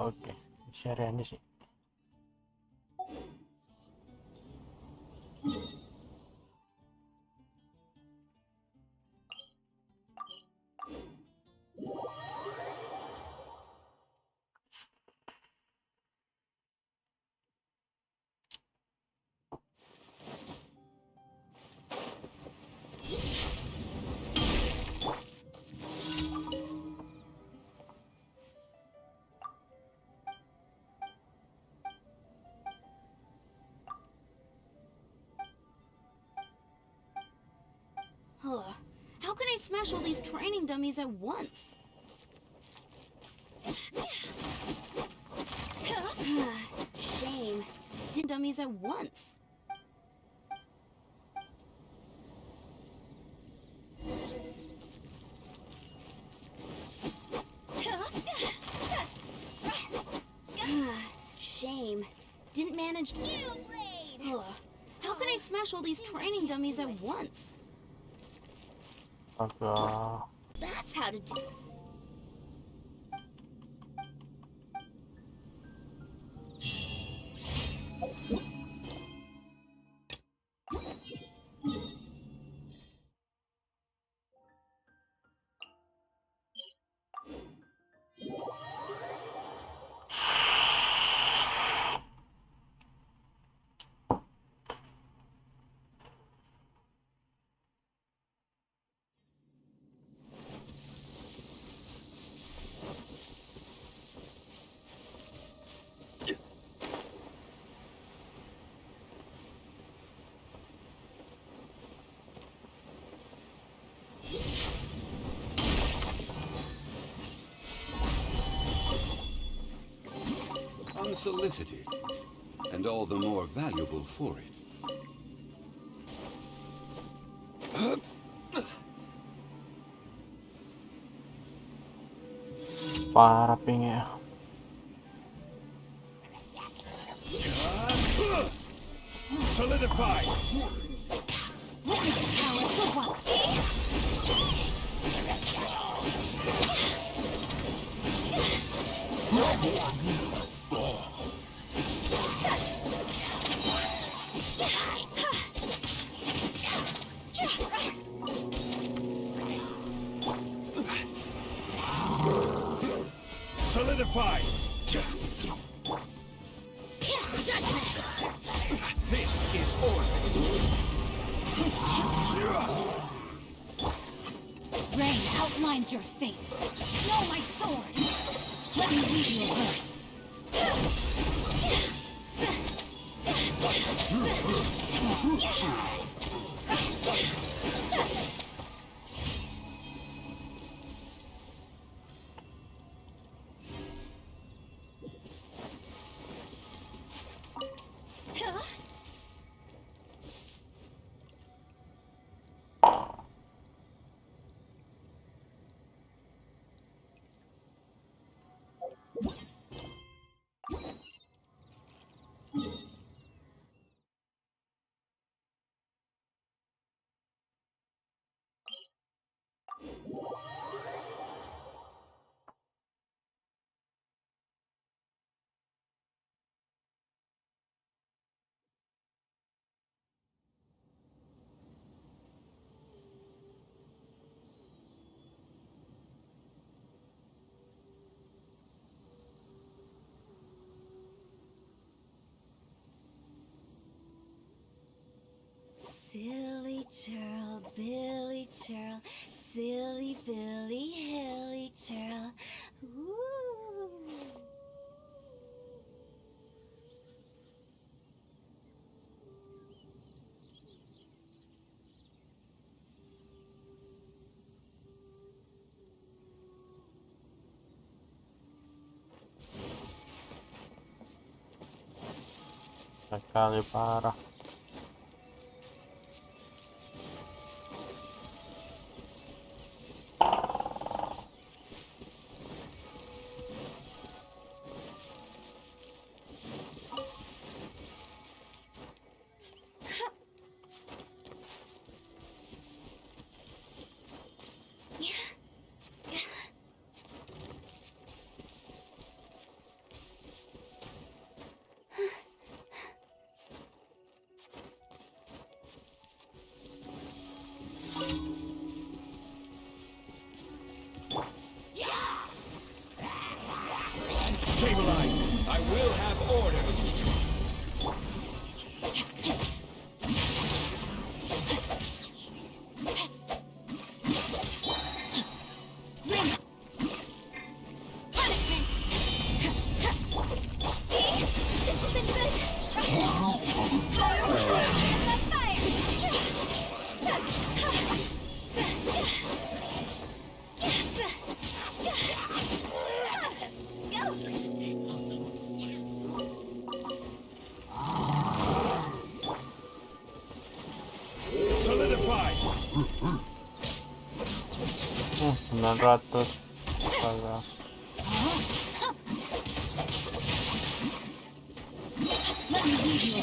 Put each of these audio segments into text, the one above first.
Oke, syariahnya sih. Ugh. How can I smash all these training dummies at once? Shame. Didn't dummies at once. Shame. Didn't manage to... Ugh. How can I smash all these training dummies at once? Agak That's how to do... Unsolicited, and all the more valuable for it. parah pingnya. Solidify! Solidify! This is order. Rain outlines your fate. Know my sword. Let me read your verse. Silly churl, Billy churl, silly Billy, hilly churl. Ooh. Sekali parah. 900 pala. Let me leave you a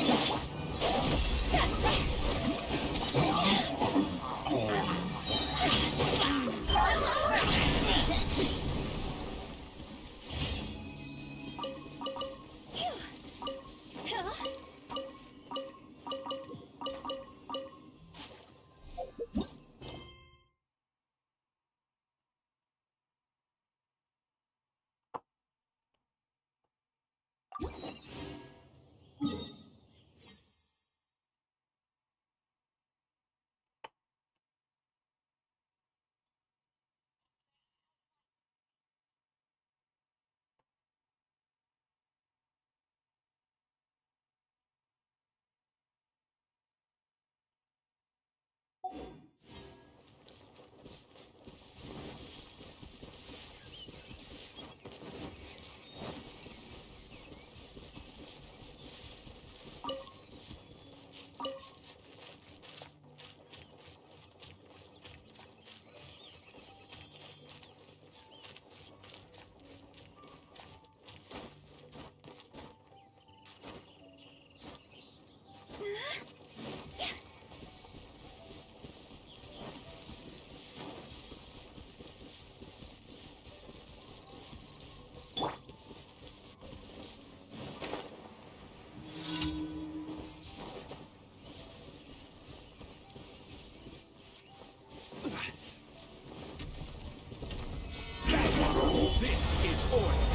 This is order.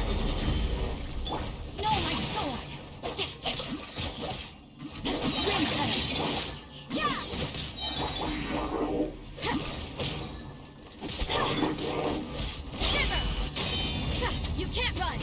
No, my sword! Wind cutter! Yeah! Shiver! You can't run!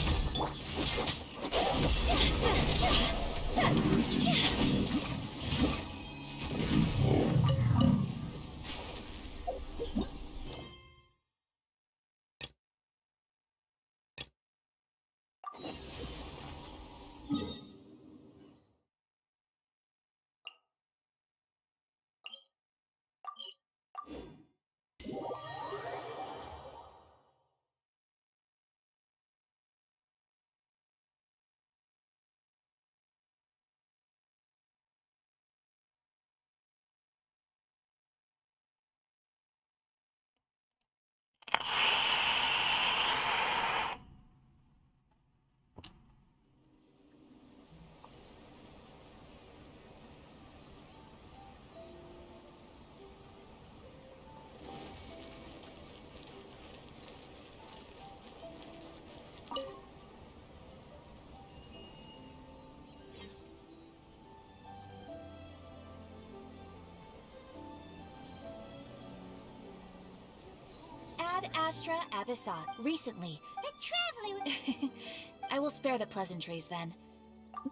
Ad Astra Abyssat. Recently. The traveler I will spare the pleasantries then.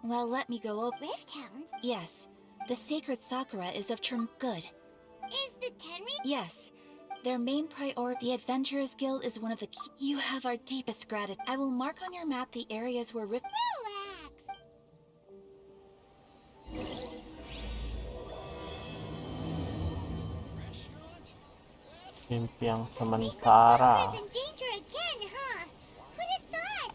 Well, let me go over. Rift Hounds Yes. The sacred Sakura is of good. is the Tenri. Yes. Their main priority, the Adventurers Guild, is one of the key. You have our deepest gratitude. I will mark on your map the areas where Rift. Relax. Mimpi ang Secret Sementara. Sakura's in danger again, huh? Who'd have thought?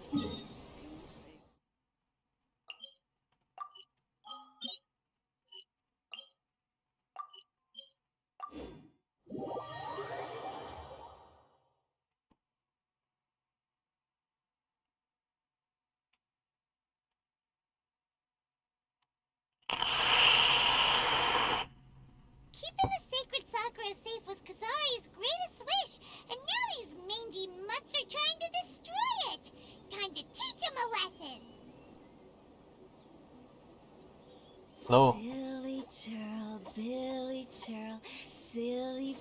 Keeping the sacred Sakura safe was Kazari's greatest wish, and now these mangy mutts are trying to destroy it. Time to teach him a lesson. Hello. Silly churl, Billy churl, silly.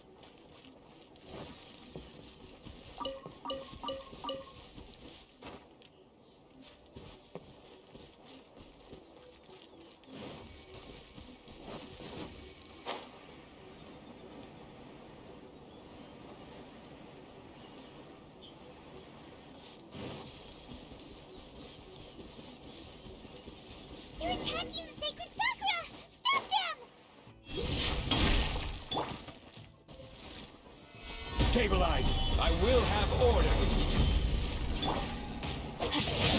They're attacking the sacred Sakura! Stop them! Stabilize. I will have order.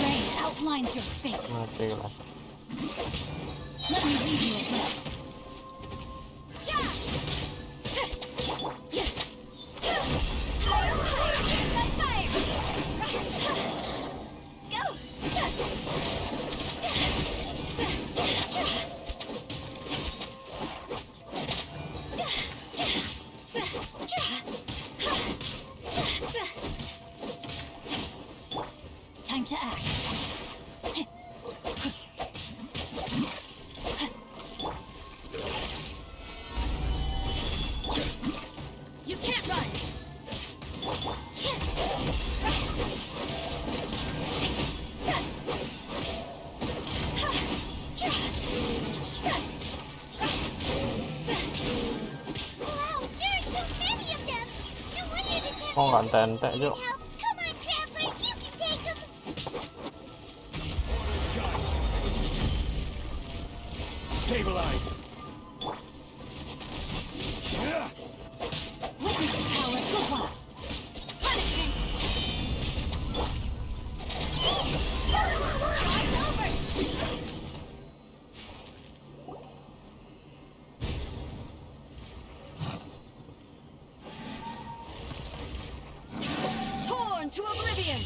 Rain outlines your fate. Mati lah. Let me lead you a place. Time to act. You can't run. Wow, there are so many of them! No wonder the Oh, nggak entek-entek, Tempest Juk. help! Come on, Traveler, you can take them! Stabilize. Witness the power of good luck. Punishment. Torn to oblivion.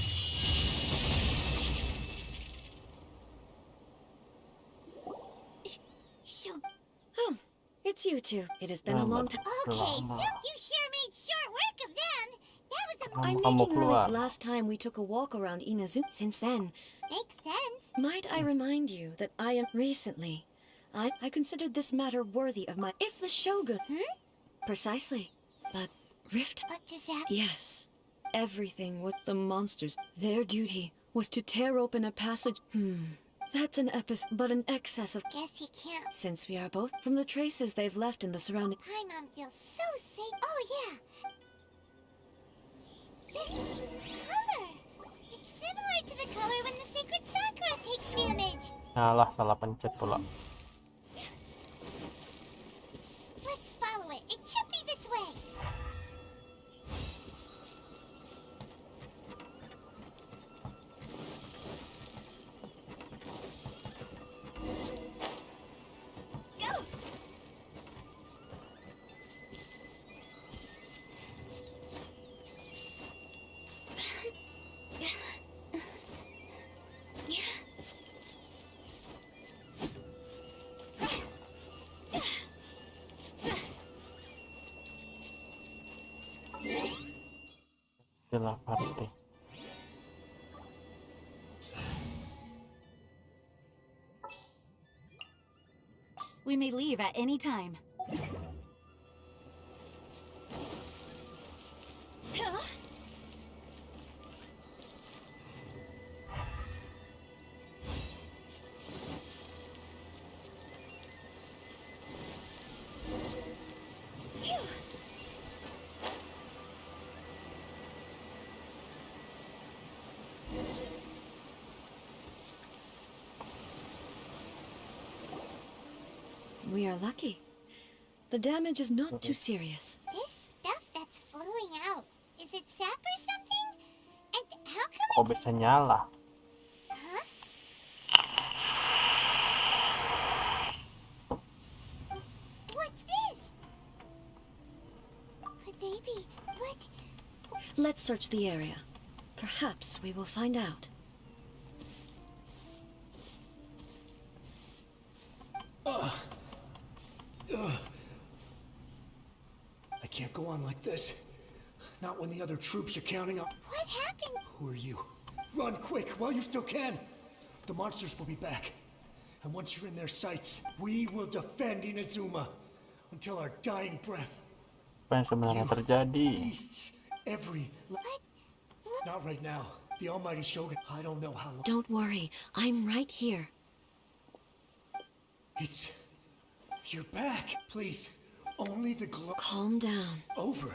Oh, it's you two. It has been a long time. Okay, so Lama. you sure made short work of them! That was a I'm Kamu making her keluar. like last time we took a walk around Inazu. Since then, makes sense. might I remind you that I am recently. I considered this matter worthy of my. If the Shogun. Precisely. But Rift. What does that... Yes. Everything with the monsters. Their duty was to tear open a passage. That's an but an excess of. Guess you can't... Since we are both from the traces they've left in the surrounding. Paimon feels so safe. Oh, yeah. This color. It's similar to the color when the sacred sakura takes damage. Salah pencet pula. Let's follow it. It should be this way. Go! Itulah party. We may leave at any time. We are lucky. The damage is not too serious. This stuff that's flowing out, is it sap or something? And how come Kok bisa nyala? Huh? What's this? Could they be... What? Let's search the area. Perhaps we will find out. I can't go on like this. Not when the other troops are counting up. What happened? Who are you? Run quick while you still can. The monsters will be back. And once you're in their sights, we will defend Inazuma until our dying breath. Apa yang sebenarnya terjadi? Beasts, every... What? Not right now. The almighty Shogun. I don't know how long. Don't worry, I'm right here. It's... You're back. Please. Only the glow... Calm down. Over.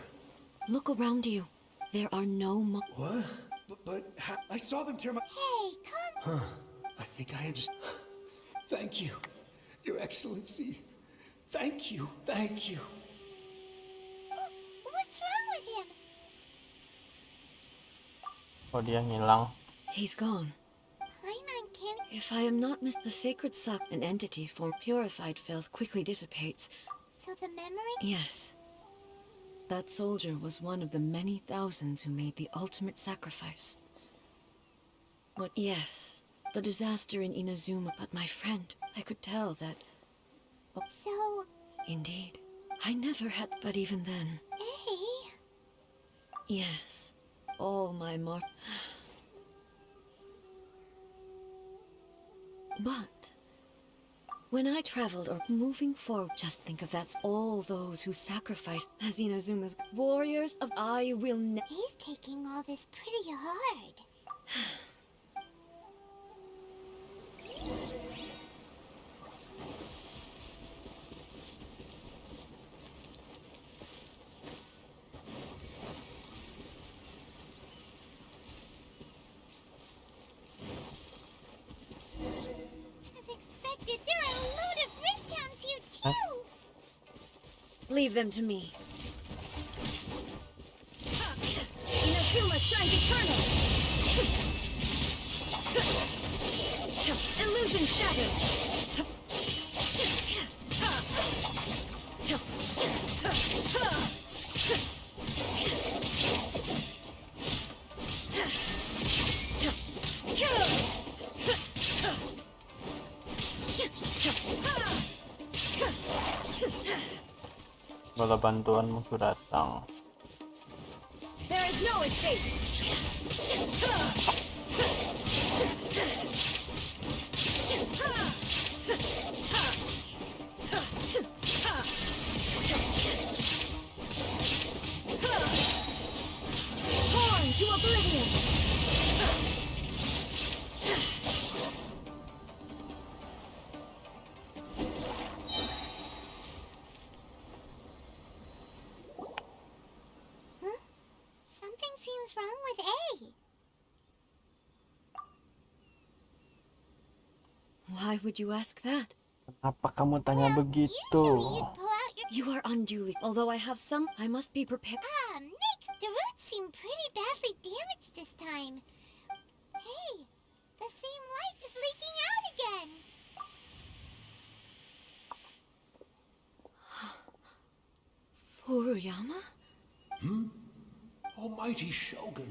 Look around you. There are no What? But I saw them tear my... Hey, come... Huh. I think I understand. Thank you, Your Excellency. Thank you. Thank you. What's wrong with him? Oh, dia ngilang. He's gone. Paimon can If I am not the sacred suck, an entity for purified filth, quickly dissipates. so the memory Yes. That soldier was one of the many thousands who made the ultimate sacrifice. What? Yes. The disaster in Inazuma, but my friend, I could tell that. so Indeed. I never had, but even then. hey. Yes. All my But when I traveled or moving forward, just think of that. All those who sacrificed as Inazuma's warriors of I will He's taking all this pretty hard. As expected, there are a load of rift hounds here too. Leave them to me. Inazuma shines eternal! Illusion shattered! Bala bantuanmu sudah datang. There is no escape! Torn to oblivion! Something seems wrong with A. Why would you ask that? Kenapa kamu tanya begitu? Usually you'd pull out your You are unduly. Although I have some, I must be prepared. makes the roots seem pretty badly damaged this time. Hey, the same light is leaking out again. Furuyama? Almighty Shogun,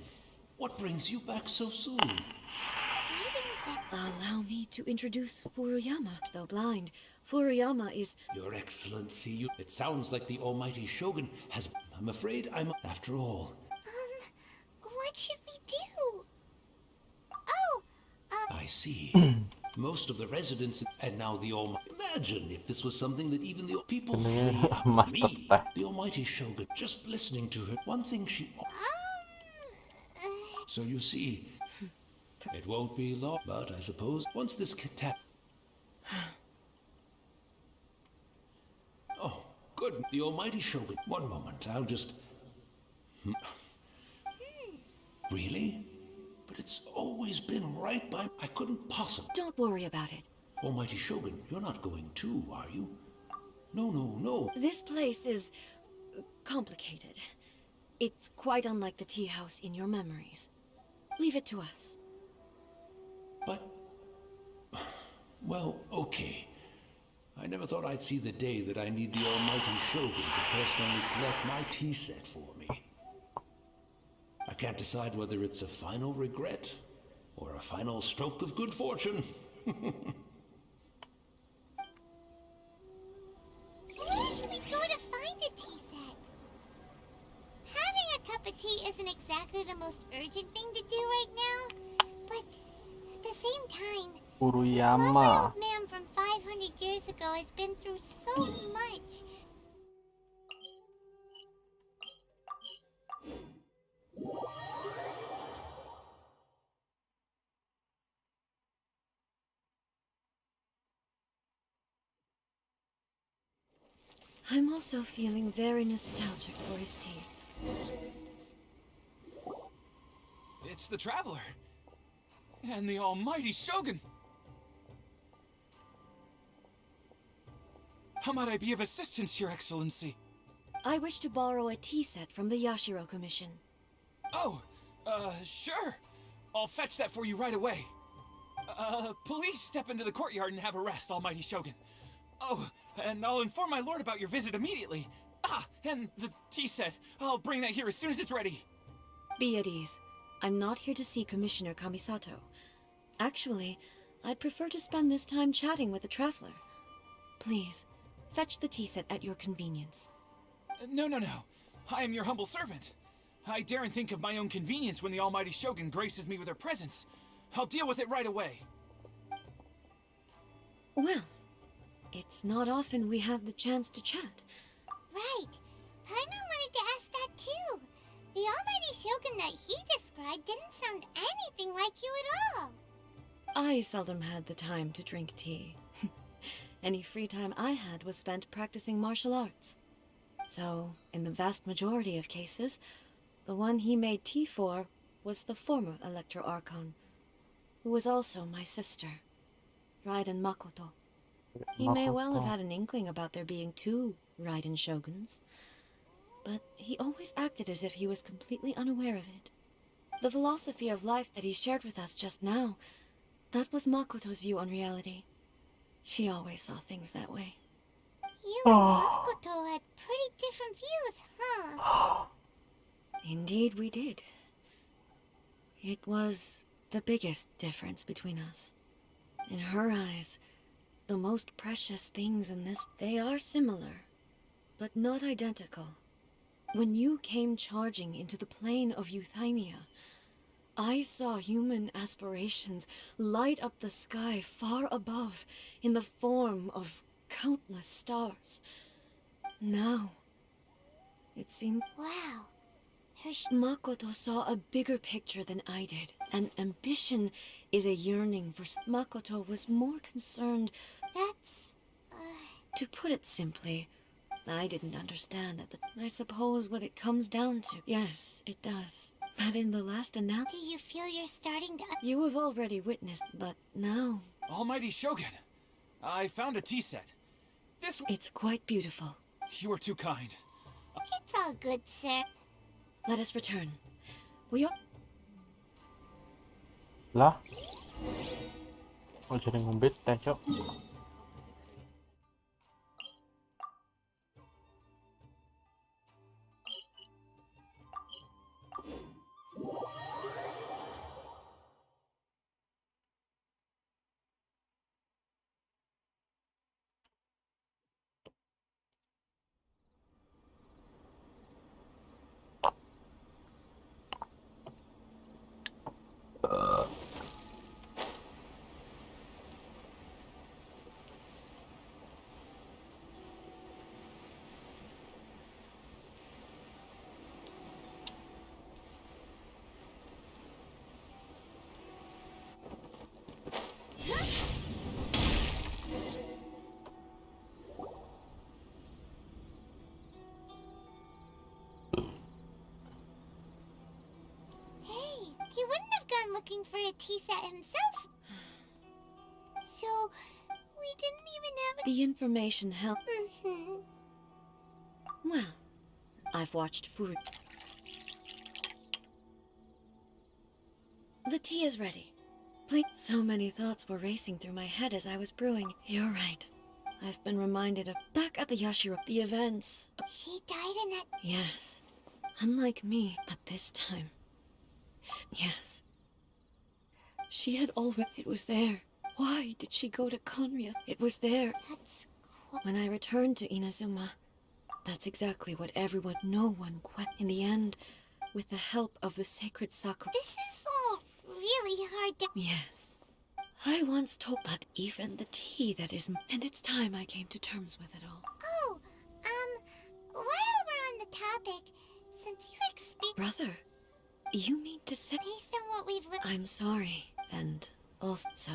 what brings you back so soon? Why didn't that Allow me to introduce Furuyama. Though blind, Furuyama is. Your Excellency, it sounds like the Almighty Shogun has... I'm afraid after all. what should we do? Oh, I see. Most of the residents, and now the Almighty... Imagine if this was something that even the people flee. Master Me, Teh. the Almighty Shogun, just listening to her, one thing she... So you see, it won't be long, but I suppose once this cat... Oh, good. The Almighty Shogun. One moment, I'll just... Really? But it's always been right by... I couldn't possibly... Don't worry about it. Almighty Shogun, you're not going too, are you? No, no, no. This place is complicated. It's quite unlike the tea house in your memories. Leave it to us. But... Well, okay. I never thought I'd see the day that I need the Almighty Shogun to personally collect my tea set for me. I can't decide whether it's a final regret or a final stroke of good fortune. where should we go to find a tea set? Having a cup of tea isn't exactly the most urgent thing to do right now, but at the same time, this lovely Furuyama. old man from 500 years ago has been through so much. I'm also feeling very nostalgic for his tea. It's the Traveler. And the Almighty Shogun. How might I be of assistance, Your Excellency? I wish to borrow a tea set from the Yashiro Commission. Oh, sure. I'll fetch that for you right away. Please step into the courtyard and have a rest, Almighty Shogun. Oh, and I'll inform my lord about your visit immediately. Ah, and the tea set. I'll bring that here as soon as it's ready. Be at ease. I'm not here to see Commissioner Kamisato. Actually, I'd prefer to spend this time chatting with the traveler. Please, fetch the tea set at your convenience. No. I am your humble servant. I daren't think of my own convenience when the Almighty Shogun graces me with her presence. I'll deal with it right away. Well, it's not often we have the chance to chat. Right. Paimon wanted to ask that too. The Almighty Shogun that he described didn't sound anything like you at all. I seldom had the time to drink tea. Any free time I had was spent practicing martial arts. So, in the vast majority of cases, the one he made tea for was the former Electro Archon, who was also my sister, Raiden Makoto. He may well have had an inkling about there being two Raiden Shoguns, but he always acted as if he was completely unaware of it. The philosophy of life that he shared with us just now, that was Makoto's view on reality. She always saw things that way. You and Makoto had pretty different views, huh? Indeed we did. It was the biggest difference between us. In her eyes, the most precious things in this, they are similar, but not identical. When you came charging into the plane of Euthymia, I saw human aspirations light up the sky far above in the form of countless stars. Now, it seemed Wow. Makoto saw a bigger picture than I did. And ambition is a yearning for... Makoto was more concerned... That's... To put it simply, I didn't understand at the... I suppose what it comes down to... Yes, it does. But in the last analysis... Do you feel you're starting to... You have already witnessed, but now... Almighty Shogun, I found a tea set. It's quite beautiful. You are too kind. It's all good, sir. Let us return. We are... Lah. Oh, jadi ngumbit, cok. He wouldn't have gone looking for a tea set himself. So, we didn't even have... The information helped... Mm-hmm. Well, I've watched Furu... The tea is ready. Please... So many thoughts were racing through my head as I was brewing. You're right. I've been reminded of... Back at the Yashiro... The events... She died in that... Yes. Unlike me, but this time... Yes. She had already... It was there. Why did she go to Conria? It was there. That's... When I returned to Inazuma, that's exactly what everyone... No one quit. In the end, with the help of the sacred sakura... This is all really hard to... Yes. I once told... But even the tea that is... And it's time I came to terms with it all. Oh, while we're on the topic, since you experienced... Brother, you mean to say... Based on what we've learned... I'm sorry, and also...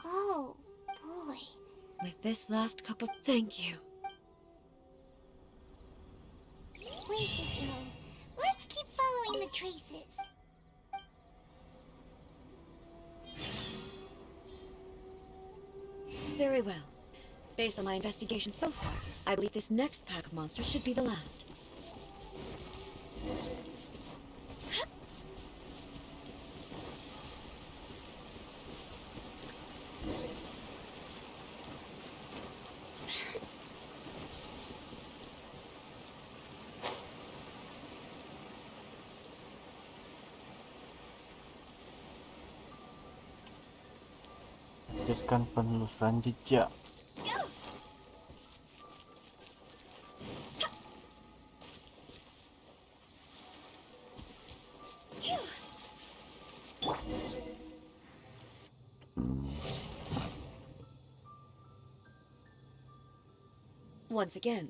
Oh, boy. With this last cup of... Thank you. We should go. Let's keep following the traces. Very well. Based on my investigation so far, I believe this next pack of monsters should be the last. Lanjutkan penelusuran jejak. Once again.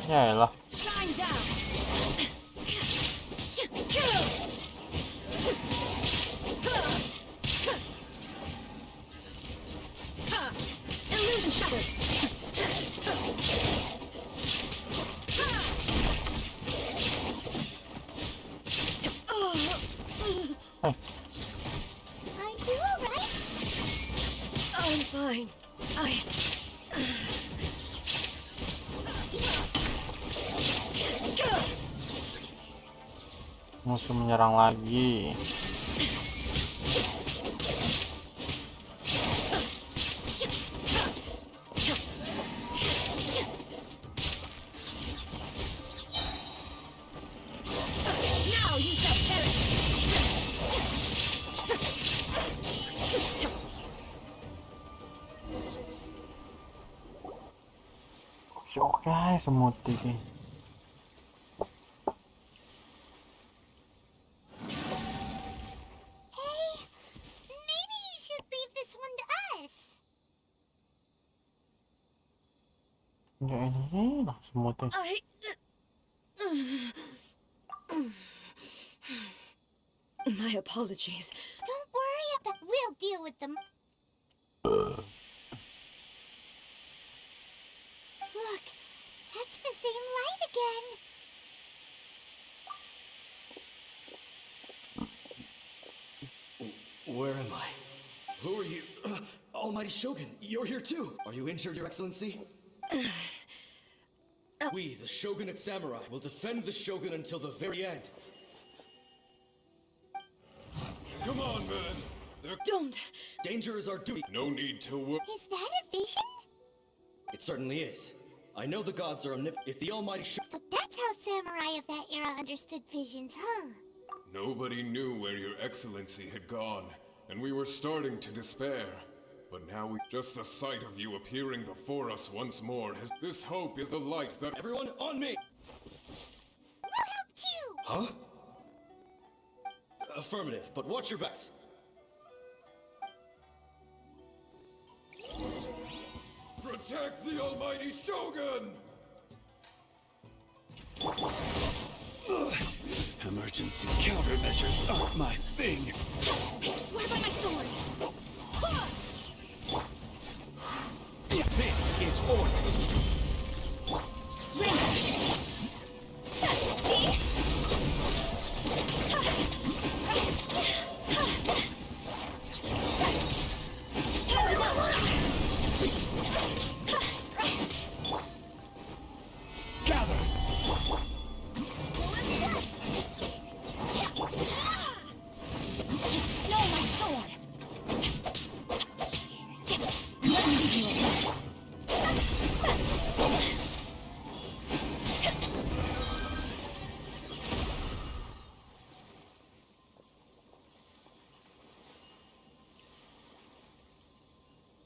Ya elah. Shine down. Illusion shattered. Hey, Are you alright? I'm fine. musuh menyerang lagi. Now you shall perish. Oke, semut ini. Hey, maybe you should leave this one to us. Ya ini lah semutnya. My apologies. Don't worry about. We'll deal with them. Look, that's the same light again. Where am I? Who are you? Almighty Shogun, you're here too. Are you injured, Your Excellency? We, the Shogunate Samurai, will defend the Shogun until the very end. Come on, man. Don't. Danger is our duty. No need to worry. Is that a vision? It certainly is. I know the gods are omnipotent. If the Almighty Shogun... So that's how samurai of that era understood visions, huh? Nobody knew where Your Excellency had gone, and we were starting to despair. But now just the sight of you appearing before us once more has... This hope is the light that... Everyone, on me! We'll help too! Huh? Affirmative, but watch your backs. Protect the Almighty Shogun! Emergency countermeasures aren't my thing. I swear by my sword. This is order. Gather. No, my sword! Let me give you a chance.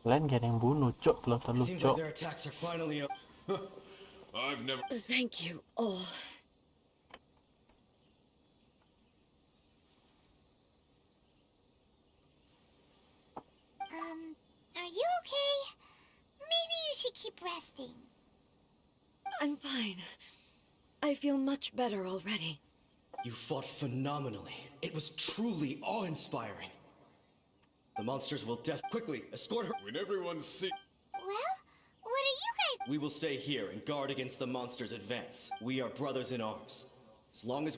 Kalian gak ada yang bunuh, cok. Lo It terlalu seems cok. like their attacks are finally... I've never... Thank you all. Are you okay? Maybe you should keep resting. I'm fine. I feel much better already. You fought phenomenally. It was truly awe-inspiring. The monsters will quickly escort her. When everyone sees... Well, what are you guys? We will stay here and guard against the monsters' advance. We are brothers in arms. As long as...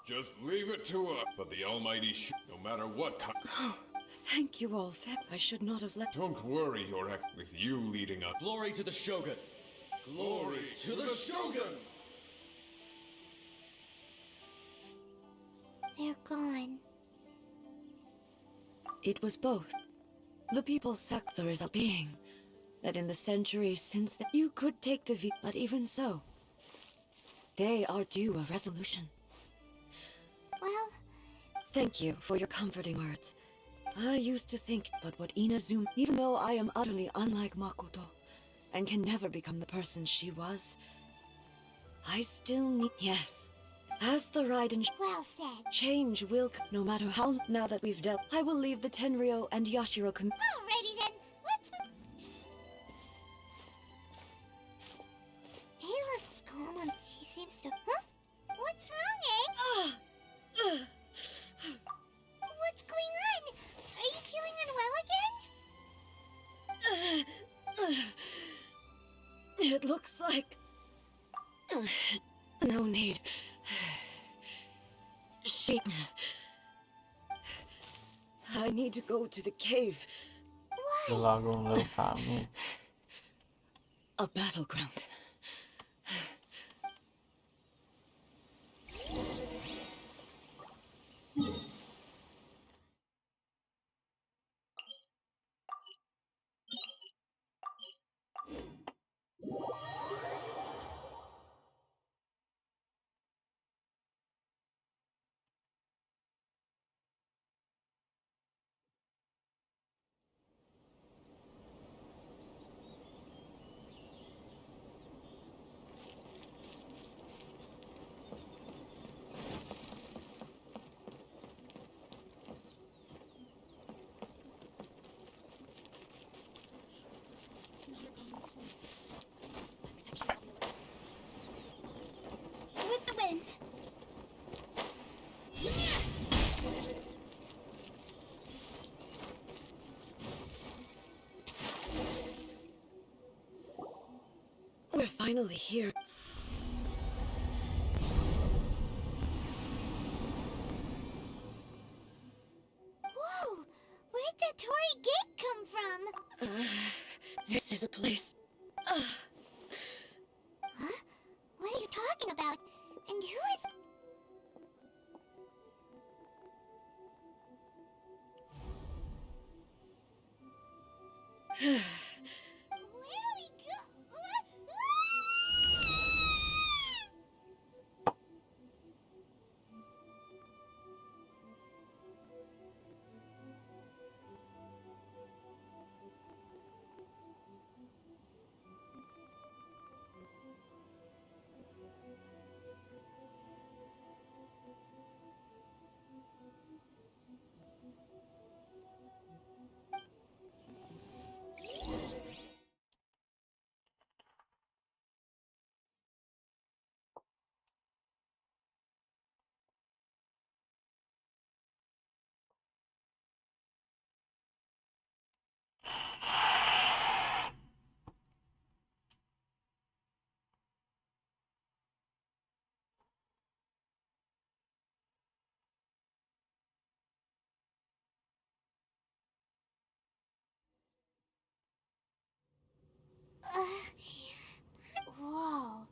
Just leave it to us. But the Almighty no matter what kind... Thank you all. I should not have let... Don't worry, Your Ex... With you leading us... Glory to the Shogun! Glory to the Shogun! They're gone. It was both. The people sucked the result being. that in the centuries since then, you could take the but even so, they are due a resolution. Well, Thank you for your comforting words. I used to think, but what Inazuma, even though I am utterly unlike Makoto, and can never become the person she was, I still need, yes. As the Raiden well said. change will, no matter how, now that we've dealt, I will leave the Tenryo and Yashiro Alrighty then, let's... He looks calm and she seems to... Huh? What's wrong, eh? What's going on? Are you feeling unwell again? It looks like... No need. I need to go to the cave. Lagong little kami. A battleground. With the wind. We're finally here. Whoa! Where'd that Torii gate come from? This is a place. Huh? What are you talking about? And who is... Where are we Whoa.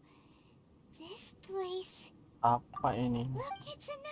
This place... Apa ini? Look, it's another